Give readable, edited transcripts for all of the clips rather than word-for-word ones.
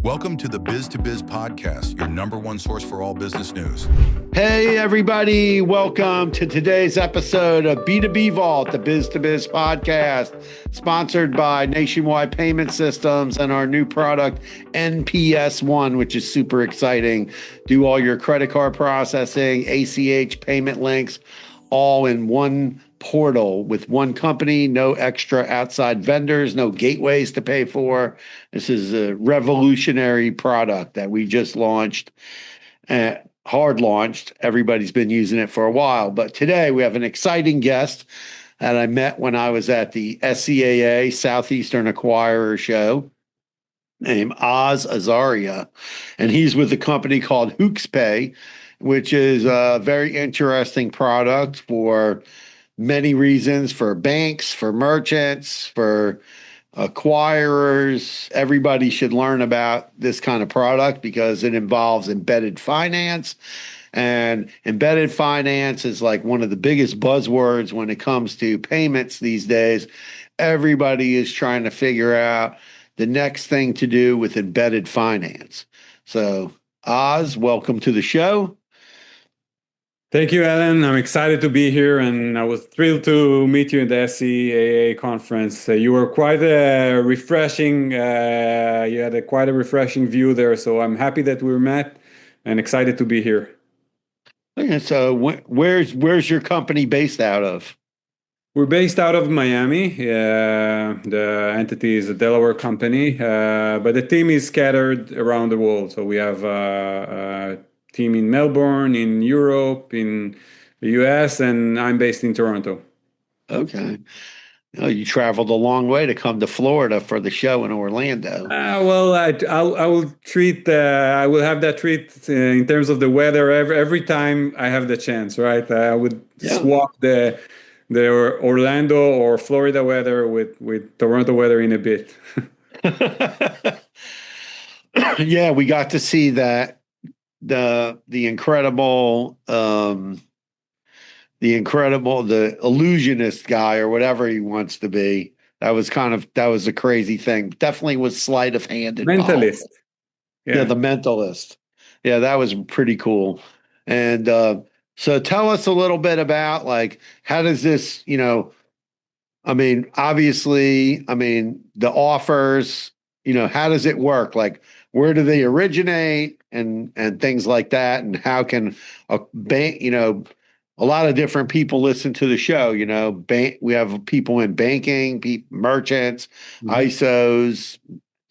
Welcome to the Biz to Biz podcast, your number one source for all business news. Hey, everybody. Welcome to today's episode of B2B Vault, the Biz to Biz podcast, sponsored by Nationwide Payment Systems and our new product, NPS One, which is super exciting. Do all your credit card processing, ACH payment links, all in one portal with one company, no extra outside vendors, no gateways to pay for. This is a revolutionary product that we just launched, hard launched. Everybody's been using it for a while, but today we have an exciting guest that I met when I was at the SCAA Southeastern Acquirer Show, named Azaria, and he's with a company called Hoox, which is a very interesting product for many reasons, for banks, for merchants, for acquirers. Everybody should learn about this kind of product because it involves embedded finance. And embedded finance is like one of the biggest buzzwords when it comes to payments these days. Everybody is trying to figure out the next thing to do with embedded finance. So, Oz, welcome to the show. Thank you, Alan. I'm excited to be here, and I was thrilled to meet you in the SCAA conference. You were quite a refreshing. You had quite a refreshing view there, so I'm happy that we met, and excited to be here. Okay, so where's your company based out of? We're based out of Miami. The entity is a Delaware company, but the team is scattered around the world. So we have team in Melbourne, in Europe, in the US, and I'm based in Toronto. Okay. Oh, you traveled a long way to come to Florida for the show in Orlando. Well, I will treat. I will have that treat in terms of the weather every time I have the chance. Right, I would swap the Orlando or Florida weather with Toronto weather in a bit. Yeah, we got to see that. The incredible, the illusionist guy or whatever he wants to be. That was a crazy thing. Definitely was sleight of hand. Mentalist. Yeah, the mentalist. Yeah, that was pretty cool. And so tell us a little bit about, like, how does this, obviously, the offers, how does it work? Like, where do they originate and things like that? And how can a bank, a lot of different people listen to the show, we have people in banking, merchants, ISOs.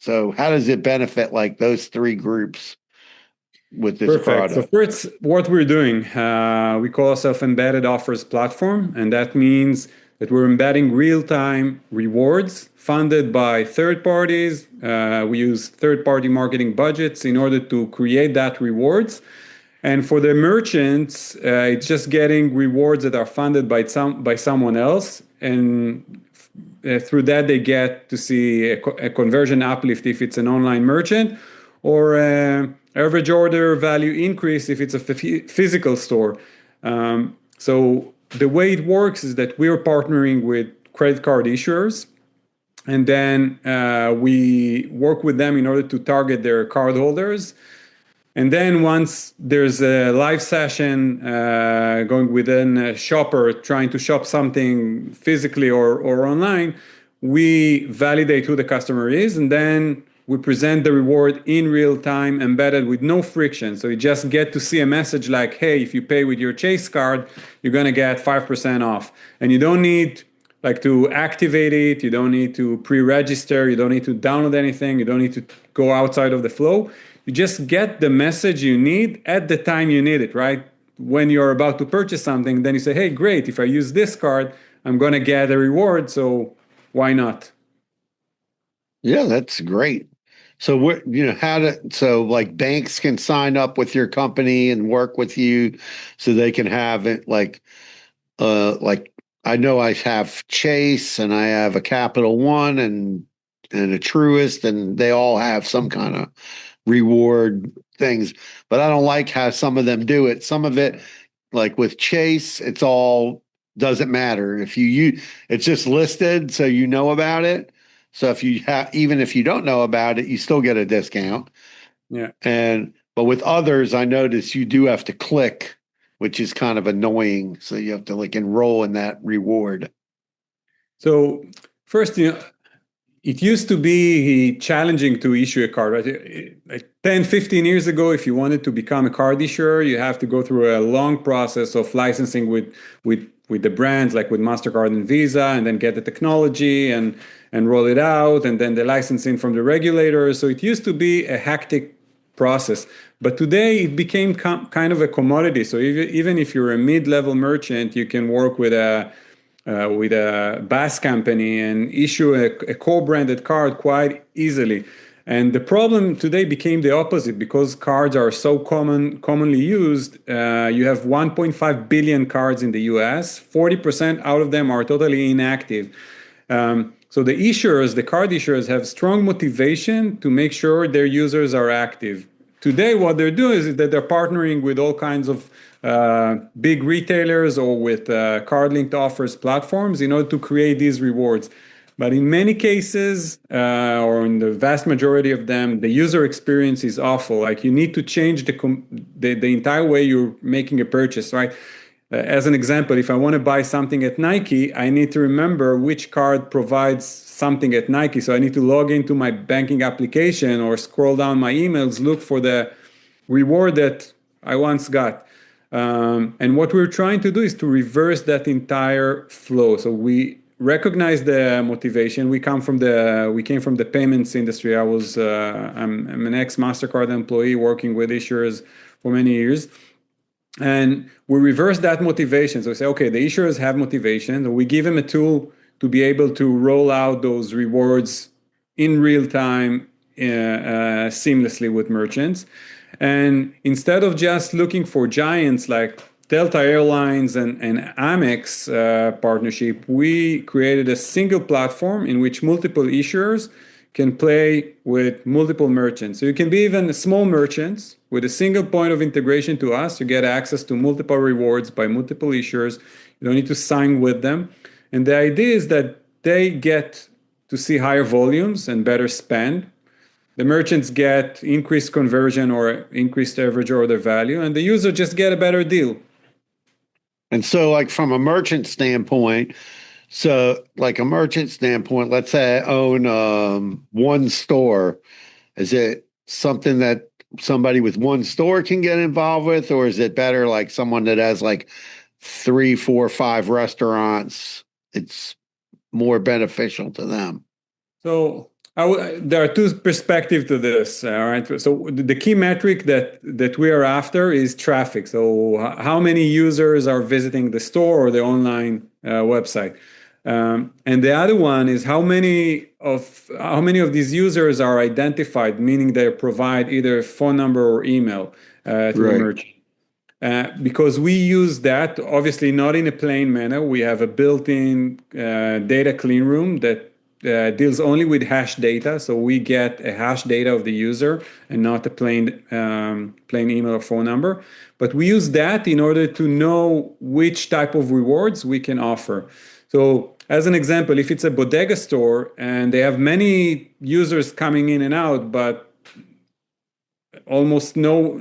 So how does it benefit like those three groups with this product? So first, what we're doing, we call ourselves Embedded Offers Platform, and that means that we're embedding real-time rewards funded by third parties. We use third-party marketing budgets in order to create that rewards. And for the merchants, it's just getting rewards that are funded by someone else. And through that, they get to see a conversion uplift if it's an online merchant, or average order value increase if it's a physical store. So the way it works is that we're partnering with credit card issuers, and then we work with them in order to target their cardholders. And then once there's a live session going within a shopper trying to shop something physically or online, we validate who the customer is, and then we present the reward in real time, embedded with no friction. So you just get to see a message like, hey, if you pay with your Chase card, you're going to get 5% off. And you don't need to activate it. You don't need to pre-register. You don't need to download anything. You don't need to go outside of the flow. You just get the message you need at the time you need it, right? When you're about to purchase something, then you say, hey, great, if I use this card, I'm going to get a reward. So why not? Yeah, that's great. So like banks can sign up with your company and work with you so they can have it like I know I have Chase and I have a Capital One and a Truist, and they all have some kind of reward things, but I don't like how some of them do it. Some of it, like with Chase, it's all doesn't matter if it's just listed so you know about it. So if you have, even if you don't know about it, you still get a discount. Yeah. But with others, I notice you do have to click, which is kind of annoying. So you have to like enroll in that reward. So first, it used to be challenging to issue a card, right? Like 10, 15 years ago, if you wanted to become a card issuer, you have to go through a long process of licensing with the brands, like with MasterCard and Visa, and then get the technology and roll it out, and then the licensing from the regulators. So it used to be a hectic process. But today it became kind of a commodity. So even if you're a mid-level merchant, you can work with a BaaS company and issue a co-branded card quite easily. And the problem today became the opposite because cards are so commonly used. You have 1.5 billion cards in the US. 40% out of them are totally inactive. So the card issuers have strong motivation to make sure their users are active. Today, what they're doing is that they're partnering with all kinds of big retailers or with card-linked offers platforms in order to create these rewards. But in many cases, or in the vast majority of them, the user experience is awful. Like you need to change the entire way you're making a purchase, right? As an example, if I want to buy something at Nike, I need to remember which card provides something at Nike. So I need to log into my banking application or scroll down my emails, look for the reward that I once got. And what we're trying to do is to reverse that entire flow. So we recognize the motivation. We came from the payments industry. I'm an ex-MasterCard employee working with issuers for many years. And we reverse that motivation. So we say, okay, the issuers have motivation. We give them a tool to be able to roll out those rewards in real time seamlessly with merchants. And instead of just looking for giants like Delta Airlines and Amex partnership, we created a single platform in which multiple issuers can play with multiple merchants. So you can be even small merchants with a single point of integration to us. You get access to multiple rewards by multiple issuers. You don't need to sign with them. And the idea is that they get to see higher volumes and better spend. The merchants get increased conversion or increased average order value, and the user just get a better deal. And so like from a merchant standpoint, let's say I own one store. Is it something that somebody with one store can get involved with, or is it better like someone that has like 3, 4, 5 restaurants? It's more beneficial to them. So there are two perspectives to this. All right. So the key metric that we are after is traffic. So how many users are visiting the store or the online website, and the other one is how many of these users are identified, meaning they provide either a phone number or email to the merchant. Because we use that, obviously not in a plain manner. We have a built-in data clean room that deals only with hash data. So we get a hash data of the user and not a plain email or phone number. But we use that in order to know which type of rewards we can offer. So as an example, if it's a bodega store and they have many users coming in and out, but almost no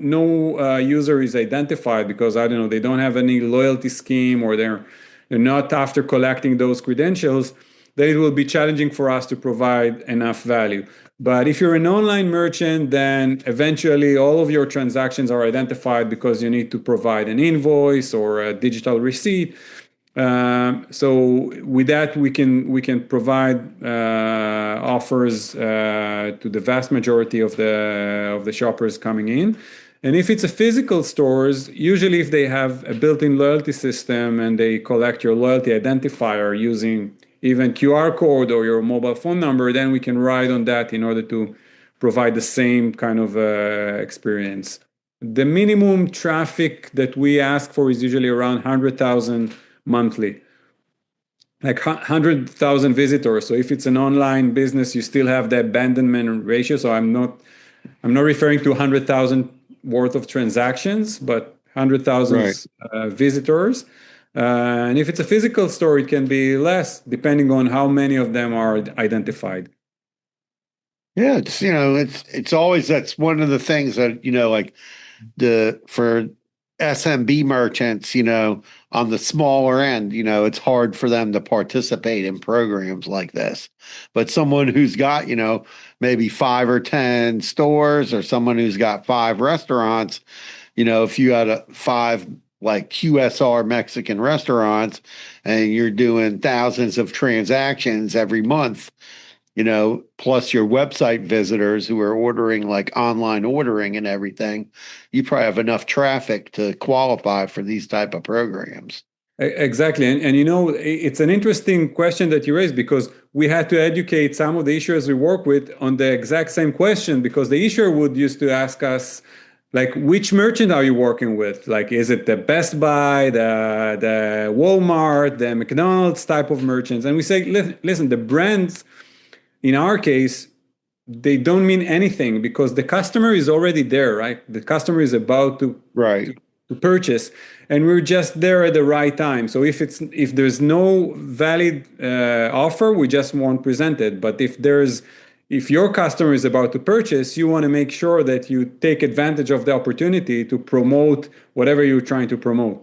user is identified because, I don't know, they don't have any loyalty scheme or they're not after collecting those credentials, then it will be challenging for us to provide enough value. But if you're an online merchant, then eventually all of your transactions are identified because you need to provide an invoice or a digital receipt. So with that, we can provide offers to the vast majority of the shoppers coming in. And if it's a physical stores, usually if they have a built-in loyalty system and they collect your loyalty identifier using even QR code or your mobile phone number, then we can ride on that in order to provide the same kind of experience. The minimum traffic that we ask for is usually around 100,000 monthly, like 100,000 visitors. So if it's an online business, you still have the abandonment ratio. So I'm not referring to 100,000 worth of transactions, but 100,000 visitors. And if it's a physical store, it can be less, depending on how many of them are identified. Yeah, it's always that's one of the things that like the for SMB merchants, on the smaller end, it's hard for them to participate in programs like this. But someone who's got, maybe 5 or 10 stores, or someone who's got 5 restaurants, if you had five like QSR Mexican restaurants and you're doing thousands of transactions every month, plus your website visitors who are ordering like online ordering and everything, you probably have enough traffic to qualify for these type of programs. Exactly. And it's an interesting question that you raised, because we had to educate some of the issuers we work with on the exact same question, because the issuer would used to ask us, like, which merchant are you working with? Like, is it the Best Buy, the Walmart, the McDonald's type of merchants? And we say, listen, the brands in our case, they don't mean anything, because the customer is already there, right? The customer is about to Right. to purchase, and we're just there at the right time. So if there's no valid offer, we just won't present it. But if your customer is about to purchase, you want to make sure that you take advantage of the opportunity to promote whatever you're trying to promote.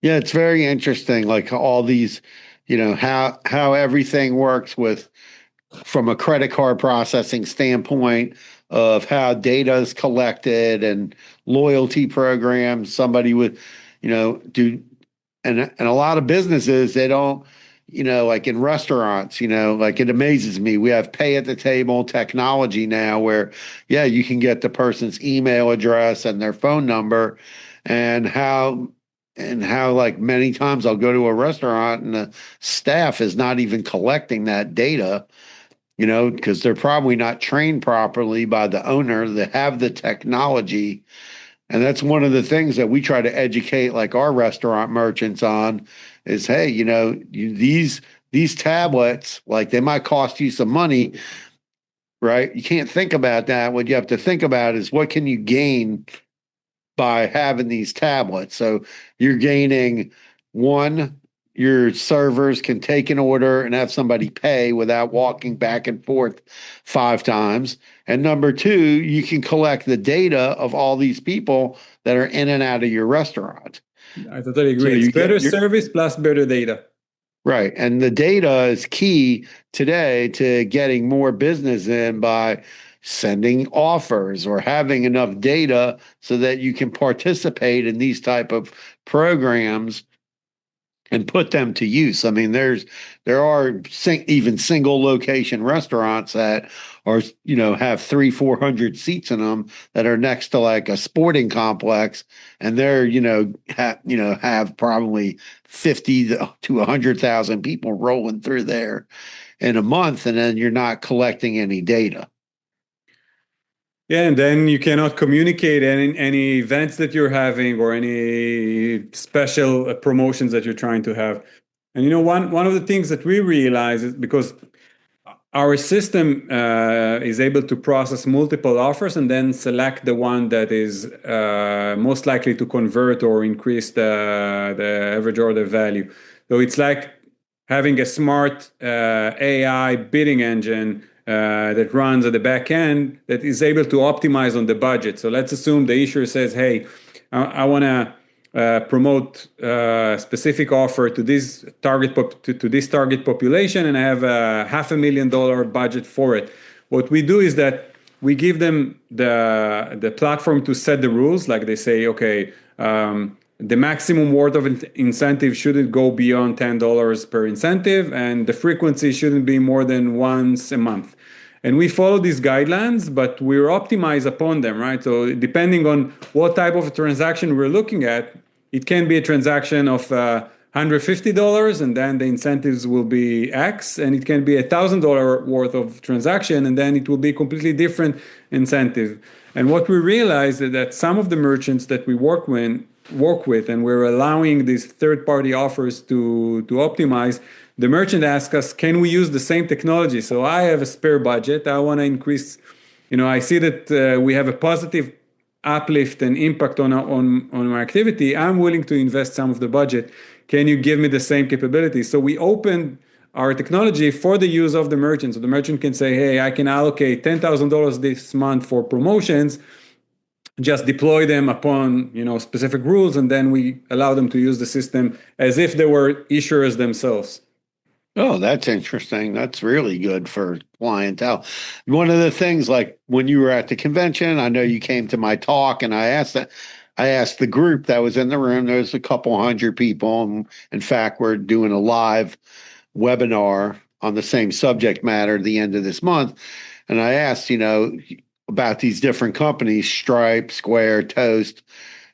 Yeah, it's very interesting, like all these, how everything works with from a credit card processing standpoint of how data is collected and loyalty programs. Somebody would, do, and a lot of businesses, they don't, like in restaurants, like it amazes me. We have pay at the table technology now where, yeah, you can get the person's email address and their phone number, and how like many times I'll go to a restaurant and the staff is not even collecting that data, because they're probably not trained properly by the owner that have the technology. And that's one of the things that we try to educate like our restaurant merchants on is, hey, these tablets, like they might cost you some money, right? You can't think about that. What you have to think about is what can you gain by having these tablets. So you're gaining one, your servers can take an order and have somebody pay without walking back and forth 5 times. And number two, you can collect the data of all these people that are in and out of your restaurant. I totally So agree. It's you get better service plus better data. right. And the data is key today to getting more business in by sending offers or having enough data so that you can participate in these type of programs and put them to use. I mean, there are even single location restaurants that are, have 300-400 seats in them that are next to like a sporting complex, and they're, have probably 50 to 100,000 people rolling through there in a month, and then you're not collecting any data. Yeah, and then you cannot communicate any events that you're having or any special promotions that you're trying to have. And one of the things that we realize is because our system is able to process multiple offers and then select the one that is most likely to convert or increase the average order value. So it's like having a smart AI bidding engine that runs at the back end that is able to optimize on the budget. So let's assume the issuer says, hey, I want to promote a specific offer to this target population, and I have a $500,000 budget for it. What we do is that we give them the platform to set the rules. Like they say, okay, the maximum worth of incentive shouldn't go beyond $10 per incentive, and the frequency shouldn't be more than once a month. And we follow these guidelines, but we're optimized upon them, right? So depending on what type of a transaction we're looking at, it can be a transaction of $150, and then the incentives will be X, and it can be $1,000 worth of transaction, and then it will be completely different incentive. And what we realized is that some of the merchants that we work with, and we're allowing these third-party offers to optimize, the merchant asks us, can we use the same technology? So I have a spare budget. I want to increase, I see that we have a positive uplift and impact on my activity. I'm willing to invest some of the budget. Can you give me the same capabilities? So we opened our technology for the use of the merchant. So the merchant can say, hey, I can allocate $10,000 this month for promotions, just deploy them upon specific rules, and then we allow them to use the system as if they were issuers themselves. Oh, that's interesting. That's really good for clientele. One of the things, like when you were at the convention, I know you came to my talk, and I asked the group that was in the room. There was a couple hundred people, and in fact, we're doing a live webinar on the same subject matter at the end of this month. And I asked, about these different companies, Stripe, Square, Toast.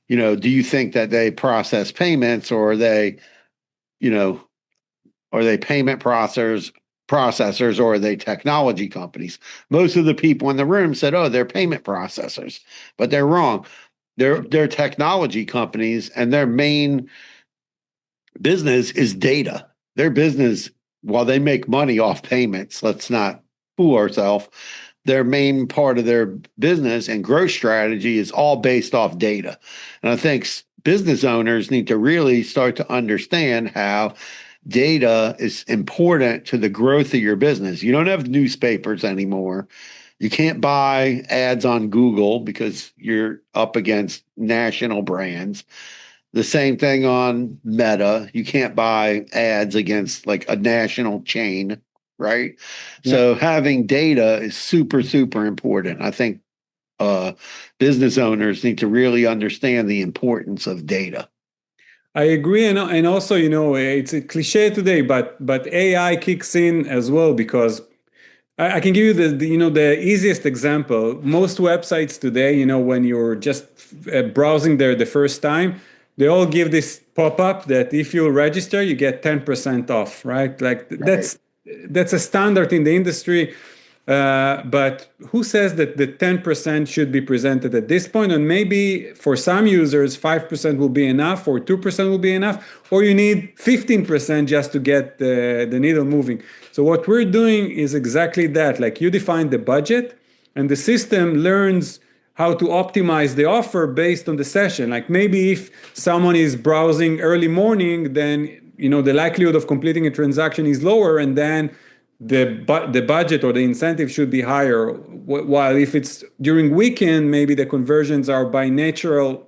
Do you think that they process payments, or you know, are they payment processors, or are they technology companies? Most of the people in the room said, "Oh, they're payment processors," but they're wrong. They're technology companies, and their main business is data. Their business, while they make money off payments, let's not fool ourselves. Their main part of their business and growth strategy is all based off data. And I think business owners need to really start to understand how data is important to the growth of your business. You don't have newspapers anymore. You can't buy ads on Google because you're up against national brands. The same thing on Meta. You can't buy ads against like a national chain, right? Yeah. So having data is super, super important. I think business owners need to really understand the importance of data. I agree, and also, it's a cliche today, but AI kicks in as well, because I can give you the easiest example. Most websites today, when you're just browsing there the first time, they all give this pop-up that if you register, you get 10% off, right? Like that's a standard in the industry. But who says that the 10% should be presented at this point? And maybe for some users, 5% will be enough, or 2% will be enough, or you need 15% just to get the needle moving. So what we're doing is exactly that. Like, you define the budget, and the system learns how to optimize the offer based on the session. Like, maybe if someone is browsing early morning, then the likelihood of completing a transaction is lower, and then the budget or the incentive should be higher. While if it's during weekend, maybe the conversions are by natural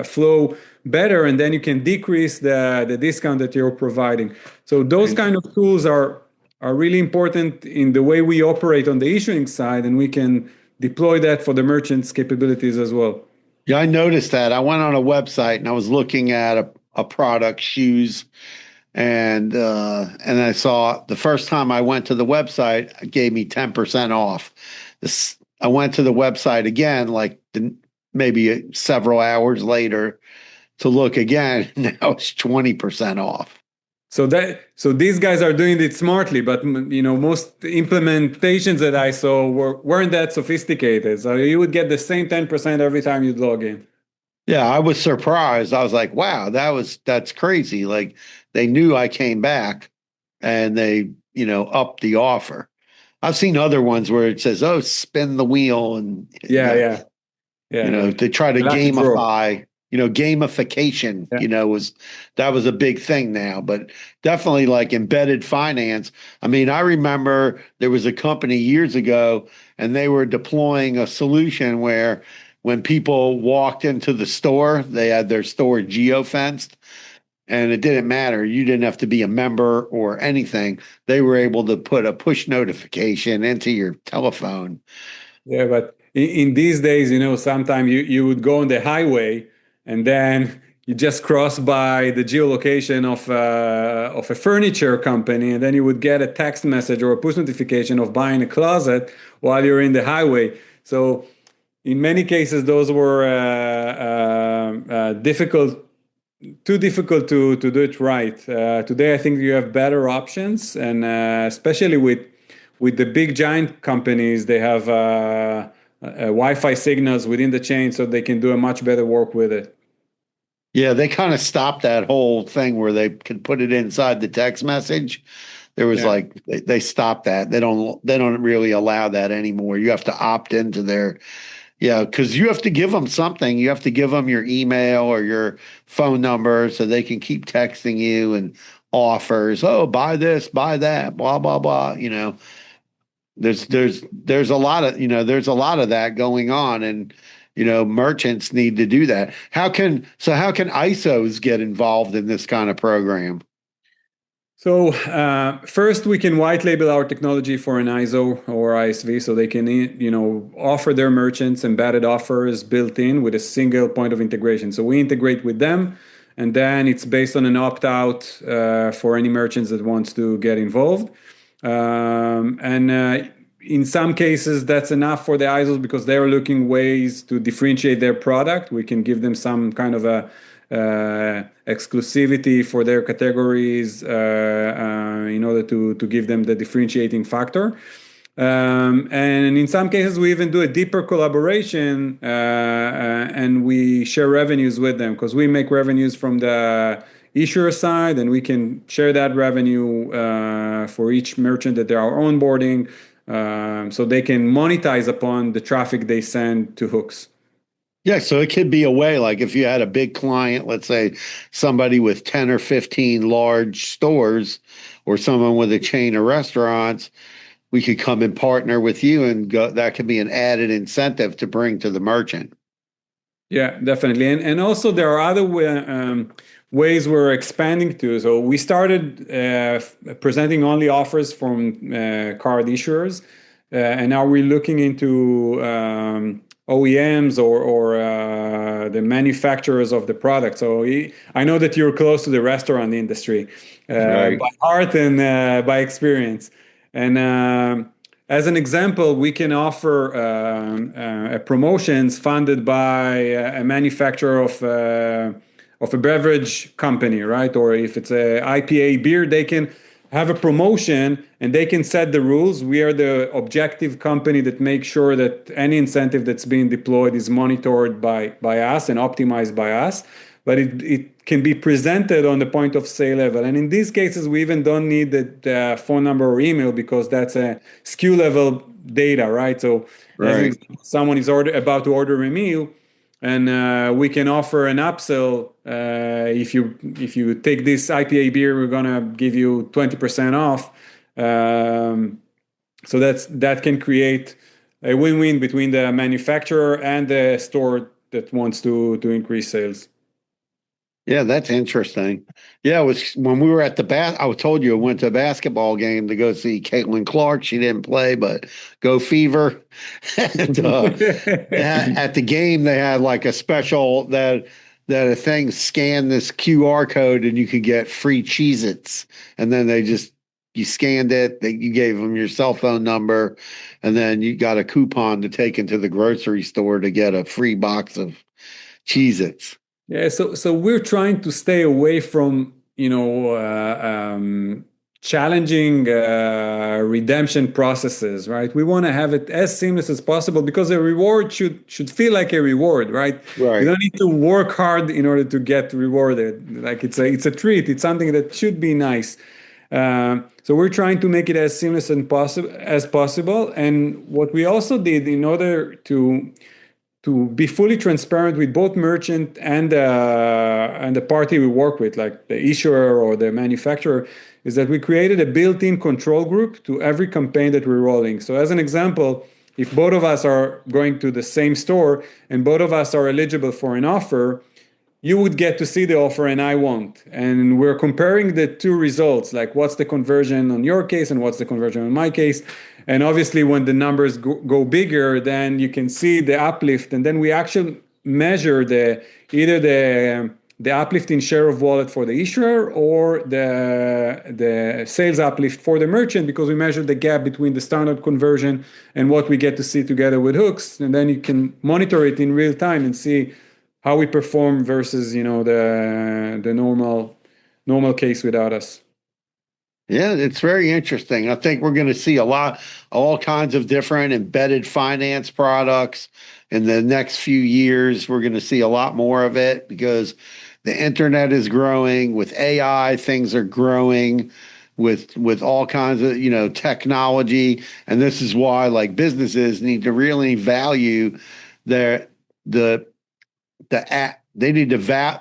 flow better, and then you can decrease the discount that you're providing. So those kind of tools are really important in the way we operate on the issuing side, and we can deploy that for the merchants' capabilities as well. Yeah, I noticed that. I went on a website and I was looking at a product, shoes, and I saw the first time I went to the website, it gave me 10% off. I went to the website again, like maybe several hours later, to look again. Now it's 20% off. So these guys are doing it smartly, but most implementations that I saw weren't that sophisticated. So you would get the same 10% every time you log in. Yeah, I was surprised. I was like, wow, that's crazy. Like, they knew I came back, and they, upped the offer. I've seen other ones where it says, "Oh, spin the wheel," and yeah. They try to gamify. Gamification, was a big thing now, but definitely like embedded finance. I mean, I remember there was a company years ago, and they were deploying a solution where when people walked into the store, they had their store geofenced, and it didn't matter. You didn't have to be a member or anything. They were able to put a push notification into your telephone. Yeah, but in these days, sometimes you would go on the highway, and then you just cross by the geolocation of a furniture company, and then you would get a text message or a push notification of buying a closet while you're in the highway. So in many cases, those were too difficult to do it right. Today, I think you have better options, and especially with the big giant companies, they have Wi-Fi signals within the chain, so they can do a much better work with it. Yeah, they kind of stopped that whole thing where they could put it inside the text message. There was they stopped that. They don't really allow that anymore. You have to opt into their, because you have to give them something. You have to give them your email or your phone number so they can keep texting you and offers. Oh, buy this, buy that, blah blah blah. There's a lot of there's a lot of that going on, and merchants need to do that. How can ISOs get involved in this kind of program? So first, we can white label our technology for an ISO or ISV, so they can offer their merchants embedded offers built in with a single point of integration. So we integrate with them, and then it's based on an opt-out for any merchants that wants to get involved. And in some cases, that's enough for the ISOs because they're looking ways to differentiate their product. We can give them some kind of a exclusivity for their categories in order to give them the differentiating factor. And in some cases, we even do a deeper collaboration and we share revenues with them because we make revenues from the issuer side, and we can share that revenue for each merchant that they are onboarding, so they can monetize upon the traffic they send to Hoox. Yeah, so it could be a way, like if you had a big client, let's say somebody with 10 or 15 large stores or someone with a chain of restaurants, we could come and partner with you and go. That could be an added incentive to bring to the merchant. Yeah, definitely. And also there are other ways we're expanding to. So we started presenting only offers from card issuers, and now we're looking into OEMs or the manufacturers of the product. So I know that you're close to the restaurant industry Right. by heart and by experience. And as an example, we can offer promotions funded by a manufacturer of a beverage company, right? Or if it's a IPA beer, they can have a promotion and they can set the rules. We are the objective company that makes sure that any incentive that's being deployed is monitored by us and optimized by us. But it can be presented on the point of sale level. And in these cases, we even don't need the phone number or email because that's a SKU level data, right? So Right. someone is about to order a meal, and we can offer an upsell. If you take this IPA beer, we're gonna give you 20% off. So that can create a win-win between the manufacturer and the store that wants to increase sales. Yeah, that's interesting. Yeah, it was when we were at I told you I went to a basketball game to go see Caitlin Clark. She didn't play, but go Fever. And at the game, they had like a special that a thing scanned this QR code and you could get free Cheez-Its. And then you scanned it, you gave them your cell phone number, and then you got a coupon to take into the grocery store to get a free box of Cheez-Its. Yeah, so we're trying to stay away from challenging redemption processes, right? We want to have it as seamless as possible because a reward should feel like a reward, right? Right. You don't need to work hard in order to get rewarded. Like it's a treat. It's something that should be nice. So we're trying to make it as seamless as possible. And what we also did in order to be fully transparent with both merchant and the party we work with, like the issuer or the manufacturer, is that we created a built-in control group to every campaign that we're rolling. So as an example, if both of us are going to the same store and both of us are eligible for an offer, you would get to see the offer and I won't. And we're comparing the two results, like what's the conversion on your case and what's the conversion on my case. And obviously when the numbers go bigger, then you can see the uplift. And then we actually measure either the uplift in share of wallet for the issuer or the sales uplift for the merchant, because we measure the gap between the standard conversion and what we get to see together with Hoox. And then you can monitor it in real time and see how we perform versus the normal case without us. Yeah, it's very interesting. I think we're going to see all kinds of different embedded finance products in the next few years. We're going to see a lot more of it because the internet is growing. With AI, things are growing with all kinds of technology, and this is why like businesses need to really value the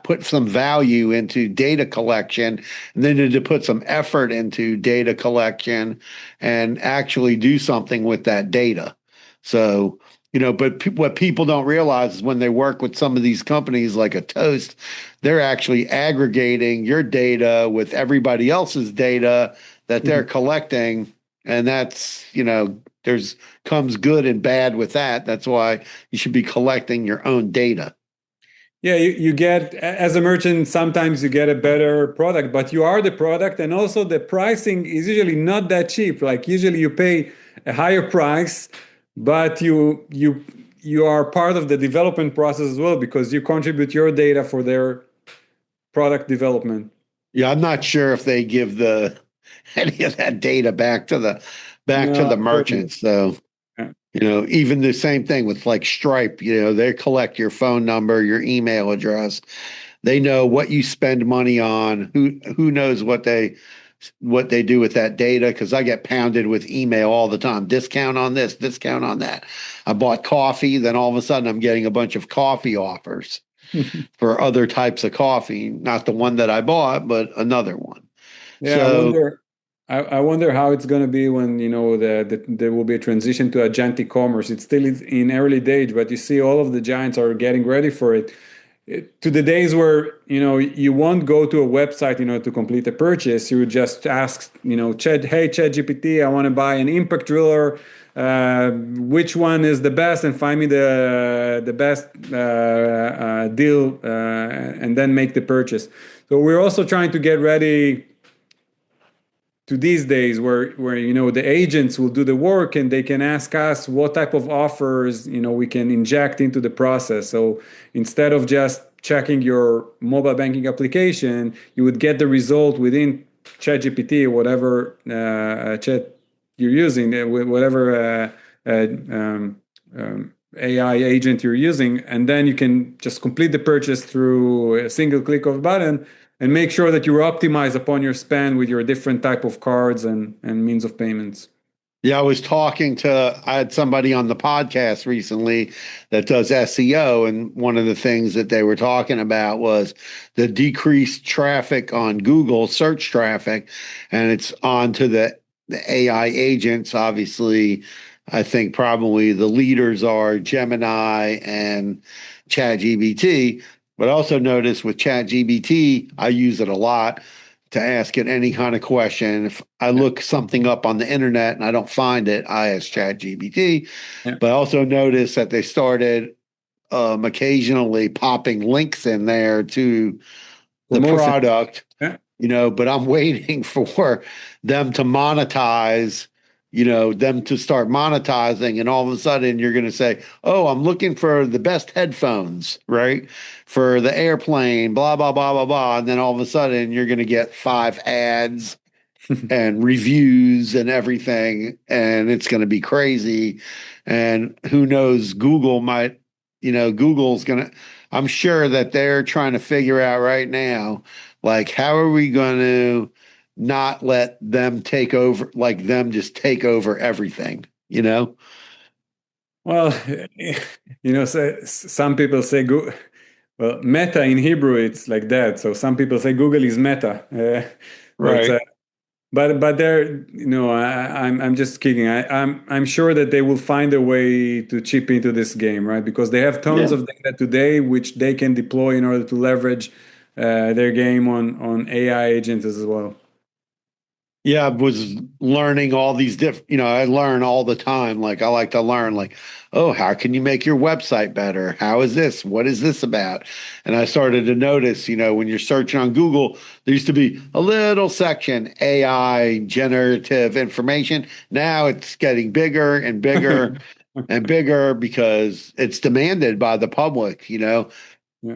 put some value into data collection, and they need to put some effort into data collection and actually do something with that data. So, but what people don't realize is when they work with some of these companies like a Toast, they're actually aggregating your data with everybody else's data that they're collecting. And that's, there's comes good and bad with that. That's why you should be collecting your own data. Yeah, you get, as a merchant, sometimes you get a better product, but you are the product, and also the pricing is usually not that cheap. Like usually you pay a higher price, but you are part of the development process as well because you contribute your data for their product development. Yeah, I'm not sure if they give the any of that data back to the No, merchants. So, yeah. even the same thing with like Stripe, they collect your phone number, your email address. They know what you spend money on. Who knows what they do with that data? Because I get pounded with email all the time. Discount on this, discount on that. I bought coffee, then all of a sudden I'm getting a bunch of coffee offers for other types of coffee, not the one that I bought, but another one. Yeah, I So wonder. I wonder how it's going to be when there will be a transition to agentic commerce. It's still in early days, but you see all of the giants are getting ready for it. To the days where you won't go to a website to complete a purchase. You would just ask hey ChatGPT, I want to buy an impact driller. Which one is the best, and find me the best deal, and then make the purchase. So we're also trying to get ready to these days where the agents will do the work and they can ask us what type of offers we can inject into the process. So instead of just checking your mobile banking application, you would get the result within ChatGPT or whatever chat you're using, whatever AI agent you're using, and then you can just complete the purchase through a single click of a button and make sure that you optimize upon your spend with your different type of cards and means of payments. yeah, I had somebody on the podcast recently that does SEO, and one of the things that they were talking about was the decreased traffic on Google search traffic, and it's on to the AI agents. Obviously, I think probably the leaders are Gemini and ChatGPT, but also notice with ChatGPT, I use it a lot to ask it any kind of question. If I look something up on the internet and I don't find it, I ask ChatGPT. Yeah. But I also noticed that they started occasionally popping links in there to the Promotion. product, Yeah. but I'm waiting for them to monetize, them to start monetizing. And all of a sudden you're going to say, oh, I'm looking for the best headphones, right? For the airplane, blah, blah, blah, blah, blah. And then all of a sudden you're going to get 5 ads and reviews and everything. And it's going to be crazy. And who knows, Google's going to, I'm sure that they're trying to figure out right now, like, how are we going to not let them take over, like them just take over everything? Well, some people say well, Meta in Hebrew, it's like that. So some people say Google is Meta. But Right. but they're I'm just kidding. I'm sure that they will find a way to chip into this game, right? Because they have tons Yeah. of data today, which they can deploy in order to leverage their game on AI agents as well. Yeah, I was learning all these different, I learn all the time. Like, I like to learn, like, oh, how can you make your website better? How is this? What is this about? And I started to notice, when you're searching on Google, there used to be a little section, AI generative information. Now it's getting bigger and bigger and bigger because it's demanded by the public. Yeah.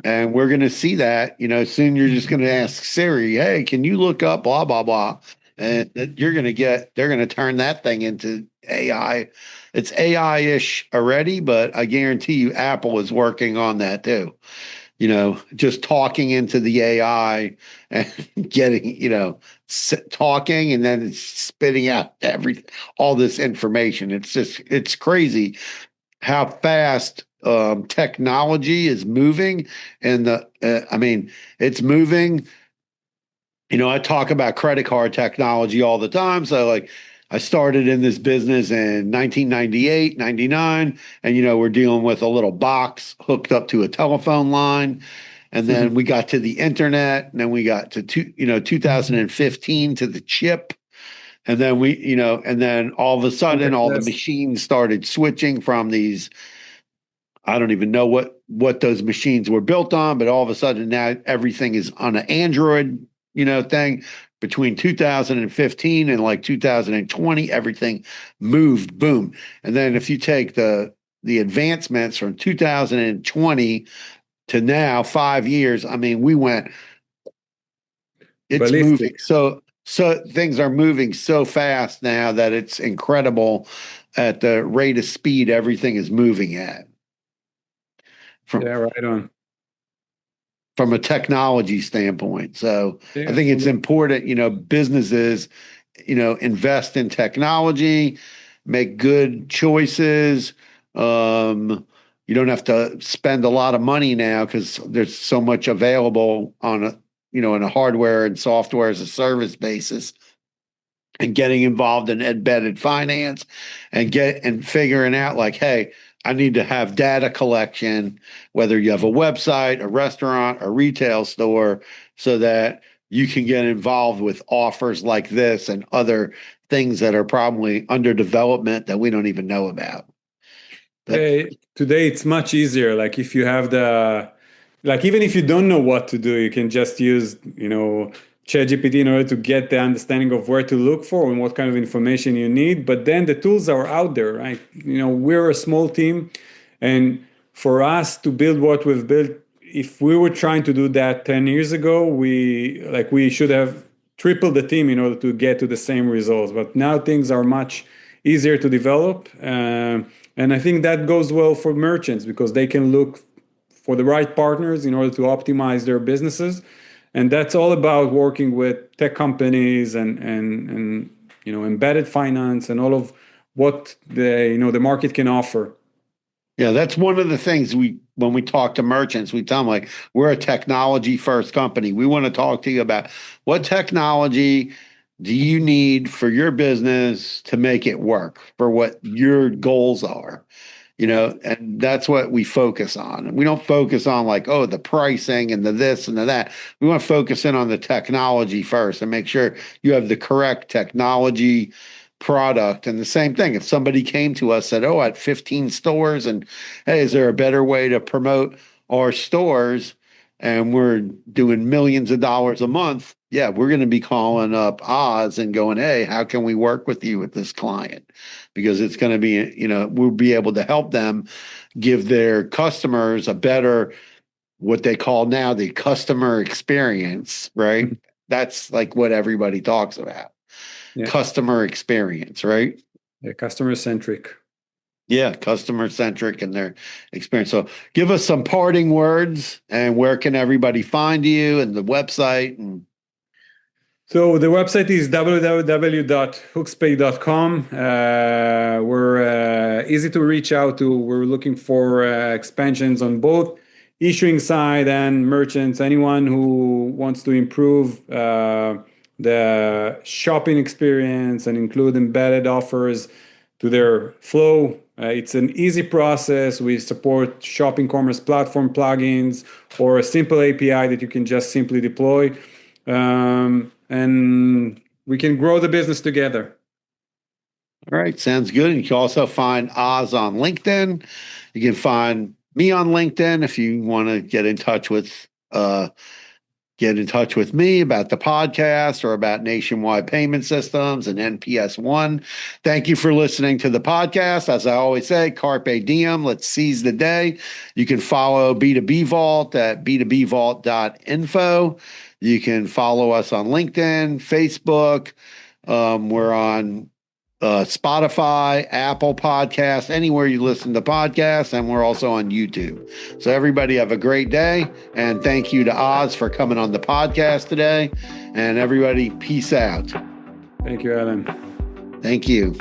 And we're going to see that, soon you're just going to ask Siri, hey, can you look up blah, blah, blah? And they're going to turn that thing into AI. It's AI-ish already, but I guarantee you Apple is working on that too. Just talking into the AI and getting, talking and then it's spitting out all this information. It's crazy. how fast technology is moving, and it's moving. I talk about credit card technology all the time. So like I started in this business in 1998, 99, and we're dealing with a little box hooked up to a telephone line. And then we got to the internet, and then we got to 2015 to the chip. And then and then all of a sudden all the machines started switching from these. I don't even know what those machines were built on, but all of a sudden now everything is on an Android thing. Between 2015 and like 2020, everything moved, boom. And then if you take the advancements from 2020 to now, 5 years, we went, it's moving. So things are moving so fast now that it's incredible at the rate of speed everything is moving at. Right on. From a technology standpoint. So I think it's important, businesses, invest in technology, make good choices. You don't have to spend a lot of money now because there's so much available on in a hardware and software as a service basis, and getting involved in embedded finance and figuring out like, hey, I need to have data collection, whether you have a website, a restaurant, a retail store, so that you can get involved with offers like this and other things that are probably under development that we don't even know about. Today it's much easier. Like if you have even if you don't know what to do, you can just use, ChatGPT in order to get the understanding of where to look for and what kind of information you need. But then the tools are out there, right? We're a small team, and for us to build what we've built, if we were trying to do that 10 years ago, we should have tripled the team in order to get to the same results. But now things are much easier to develop. And I think that goes well for merchants because they can look for the right partners in order to optimize their businesses. And that's all about working with tech companies and embedded finance and all of what the market can offer. Yeah, that's one of the things when we talk to merchants, we tell them like, we're a technology first company. We want to talk to you about what technology do you need for your business to make it work for what your goals are. And that's what we focus on. And we don't focus on like, the pricing and the this and the that. We want to focus in on the technology first and make sure you have the correct technology product. And the same thing, if somebody came to us said, at 15 stores, and hey, is there a better way to promote our stores? And we're doing millions of dollars a month. Yeah, we're going to be calling up Oz and going, hey, how can we work with you with this client? Because it's going to be, we'll be able to help them give their customers a better, what they call now the customer experience, right? Mm-hmm. That's like what everybody talks about. Yeah. Customer experience, right? Yeah, customer centric. Yeah, customer centric in their experience. So give us some parting words, and where can everybody find you and the website? So the website is www.hooxpay.com. We're easy to reach out to. We're looking for expansions on both issuing side and merchants. Anyone who wants to improve the shopping experience and include embedded offers to their flow. It's an easy process. We support shopping commerce platform plugins or a simple API that you can just simply deploy. And we can grow the business together. All right, sounds good. And you can also find Oz on LinkedIn. You can find me on LinkedIn if you want to get in touch with me about the podcast or about Nationwide Payment Systems and NPS One. Thank you for listening to the podcast. As I always say, Carpe Diem, let's seize the day. You can follow B2B Vault at b2bvault.info. You can follow us on LinkedIn, Facebook. We're on Spotify, Apple Podcasts, anywhere you listen to podcasts, and we're also on YouTube. So everybody have a great day, and thank you to Oz for coming on the podcast today. And everybody, peace out. Thank you, Alan. Thank you.